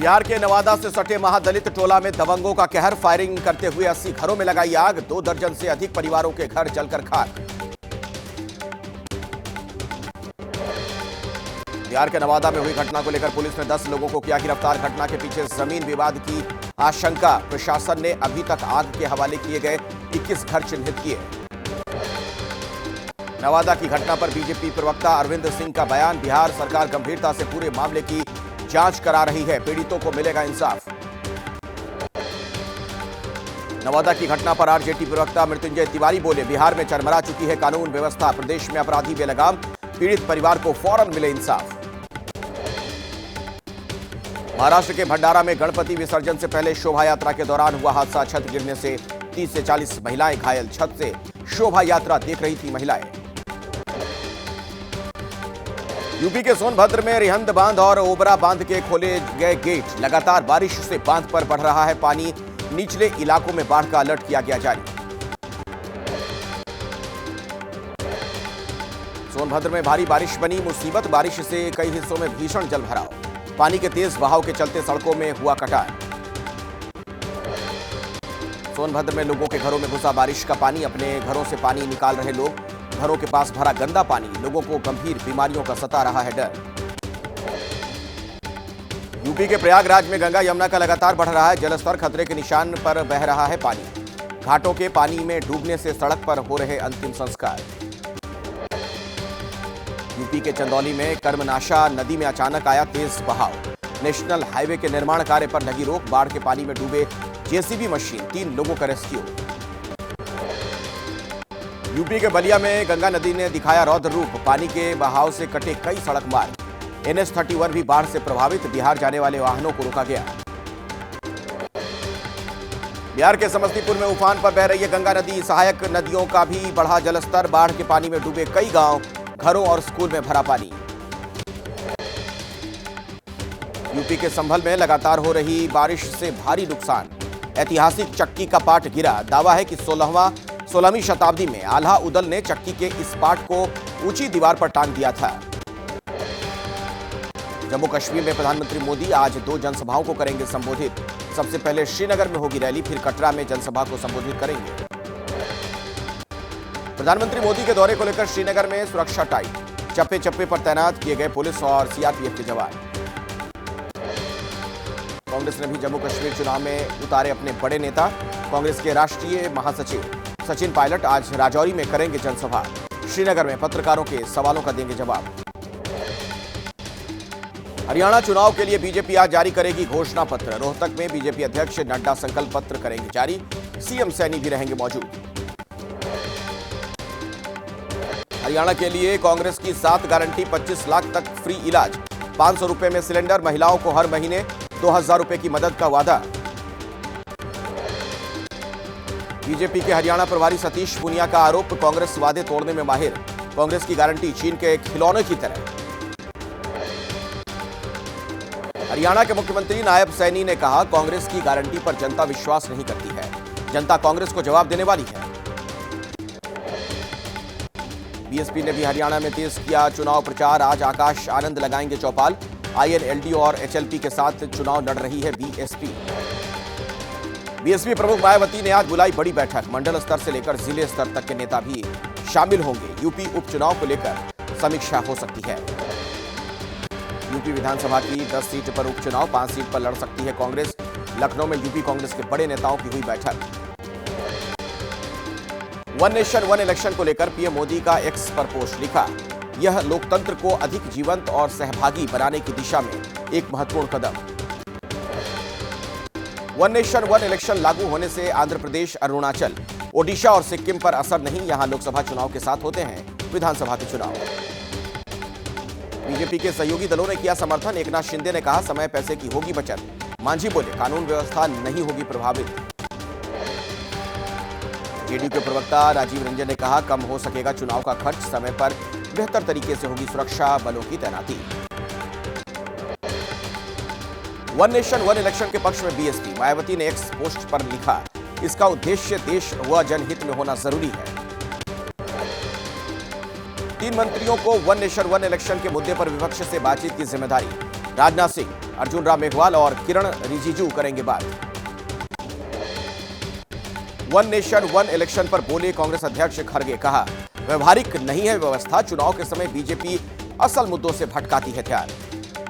बिहार के नवादा से सटे महादलित टोला में दबंगों का कहर। फायरिंग करते हुए 80 घरों में लगाई आग। 2 दर्जन से अधिक परिवारों के घर जलकर खाक। बिहार के नवादा में हुई घटना को लेकर पुलिस ने 10 लोगों को किया गिरफ्तार। घटना के पीछे जमीन विवाद की आशंका। प्रशासन ने अभी तक आग के हवाले किए गए 21 घर चिन्हित किए। नवादा की घटना पर बीजेपी प्रवक्ता अरविंद सिंह का बयान। बिहार सरकार गंभीरता से पूरे मामले की जांच करा रही है। पीड़ितों को मिलेगा इंसाफ। नवादा की घटना पर आरजेडी प्रवक्ता मृत्युंजय तिवारी बोले, बिहार में चरमरा चुकी है कानून व्यवस्था। प्रदेश में अपराधी बेलगाम। पीड़ित परिवार को फौरन मिले इंसाफ। महाराष्ट्र के भंडारा में गणपति विसर्जन से पहले शोभा यात्रा के दौरान हुआ हादसा। छत गिरने से 30 से 40 महिलाएं घायल। छत से शोभा यात्रा देख रही थी महिलाएं। यूपी के सोनभद्र में रिहंद बांध और ओबरा बांध के खोले गए गेट। लगातार बारिश से बांध पर बढ़ रहा है पानी। निचले इलाकों में बाढ़ का अलर्ट किया गया जारी। सोनभद्र में भारी बारिश बनी मुसीबत। बारिश से कई हिस्सों में भीषण जलभराव। पानी के तेज बहाव के चलते सड़कों में हुआ कटान। सोनभद्र में लोगों के घरों में घुसा बारिश का पानी। अपने घरों से पानी निकाल रहे लोग। घरों के पास भरा गंदा पानी। लोगों को गंभीर बीमारियों का सता रहा है डर। यूपी के प्रयागराज में गंगा यमुना का लगातार बढ़ रहा है जलस्तर। खतरे के निशान पर बह रहा है पानी। घाटों के पानी में डूबने से सड़क पर हो रहे अंतिम संस्कार। यूपी के चंदौली में कर्मनाशा नदी में अचानक आया तेज बहाव। नेशनल हाईवे के निर्माण कार्य पर लगी रोक। बाढ़ के पानी में डूबे जेसीबी मशीन। 3 लोगों का रेस्क्यू। यूपी के बलिया में गंगा नदी ने दिखाया रौद्र रूप। पानी के बहाव से कटे कई सड़क मार्ग। NH-31 भी बाढ़ से प्रभावित। बिहार जाने वाले वाहनों को रोका गया। बिहार के समस्तीपुर में उफान पर बह रही है गंगा नदी। सहायक नदियों का भी बढ़ा जलस्तर। बाढ़ के पानी में डूबे कई गांव। घरों और स्कूल में भरा पानी। यूपी के संभल में लगातार हो रही बारिश से भारी नुकसान। ऐतिहासिक चक्की का पाट गिरा। दावा है कि 16वीं शताब्दी में आल्हा उदल ने चक्की के इस पाट को ऊंची दीवार पर टांग दिया था। जम्मू कश्मीर में प्रधानमंत्री मोदी आज 2 जनसभाओं को करेंगे संबोधित। सबसे पहले श्रीनगर में होगी रैली, फिर कटरा में जनसभा को संबोधित करेंगे। प्रधानमंत्री मोदी के दौरे को लेकर श्रीनगर में सुरक्षा टाइट। चप्पे चप्पे पर तैनात किए गए पुलिस और सीआरपीएफ के जवान। कांग्रेस ने भी जम्मू कश्मीर चुनाव में उतारे अपने बड़े नेता। कांग्रेस के राष्ट्रीय महासचिव सचिन पायलट आज राजौरी में करेंगे जनसभा। श्रीनगर में पत्रकारों के सवालों का देंगे जवाब। हरियाणा चुनाव के लिए बीजेपी आज जारी करेगी घोषणा पत्र। रोहतक में बीजेपी अध्यक्ष नड्डा संकल्प पत्र करेंगे जारी। सीएम सैनी भी रहेंगे मौजूद। हरियाणा के लिए कांग्रेस की 7 गारंटी। 25 लाख तक फ्री इलाज। 500 रुपए में सिलेंडर। महिलाओं को हर महीने 2000 रुपए की मदद का वादा। बीजेपी के हरियाणा प्रभारी सतीश पुनिया का आरोप, कांग्रेस वादे तोड़ने में माहिर। कांग्रेस की गारंटी चीन के खिलौने की तरह। हरियाणा के मुख्यमंत्री नायब सैनी ने कहा, कांग्रेस की गारंटी पर जनता विश्वास नहीं करती है। जनता कांग्रेस को जवाब देने वाली है। बीएसपी ने भी हरियाणा में तेज किया चुनाव प्रचार। आज आकाश आनंद लगाएंगे चौपाल। INLD और HLP के साथ चुनाव लड़ रही है बीएसपी। बीएसपी प्रमुख मायावती ने आज बुलाई बड़ी बैठक। मंडल स्तर से लेकर जिले स्तर तक के नेता भी शामिल होंगे। यूपी उपचुनाव को लेकर समीक्षा हो सकती है। यूपी विधानसभा की 10 सीट पर उपचुनाव। 5 सीट पर लड़ सकती है कांग्रेस। लखनऊ में यूपी कांग्रेस के बड़े नेताओं की हुई बैठक। वन नेशन वन इलेक्शन को लेकर पीएम मोदी का एक्स पर पोस्ट लिखा, यह लोकतंत्र को अधिक जीवंत और सहभागी बनाने की दिशा में एक महत्वपूर्ण कदम। वन नेशन वन इलेक्शन लागू होने से आंध्र प्रदेश, अरुणाचल, ओडिशा और सिक्किम पर असर नहीं। यहां लोकसभा चुनाव के साथ होते हैं विधानसभा के चुनाव। बीजेपी के सहयोगी दलों ने किया समर्थन। एकनाथ शिंदे ने कहा, समय पैसे की होगी बचत। मांझी बोले, कानून व्यवस्था नहीं होगी प्रभावित। जेडीयू के प्रवक्ता राजीव रंजन ने कहा, कम हो सकेगा चुनाव का खर्च। समय पर बेहतर तरीके से होगी सुरक्षा बलों की तैनाती। वन नेशन वन इलेक्शन के पक्ष में बीएसपी। मायावती ने एक्स पोस्ट पर लिखा, इसका उद्देश्य देश व जनहित में होना जरूरी है। 3 मंत्रियों को वन नेशन वन इलेक्शन के मुद्दे पर विपक्ष से बातचीत की जिम्मेदारी। राजनाथ सिंह, अर्जुन राम मेघवाल और किरण रिजिजू करेंगे बात। वन नेशन वन इलेक्शन पर बोले कांग्रेस अध्यक्ष खड़गे, कहा व्यवहारिक नहीं है व्यवस्था, चुनाव के समय बीजेपी असल मुद्दों से भटकाती है ध्यान।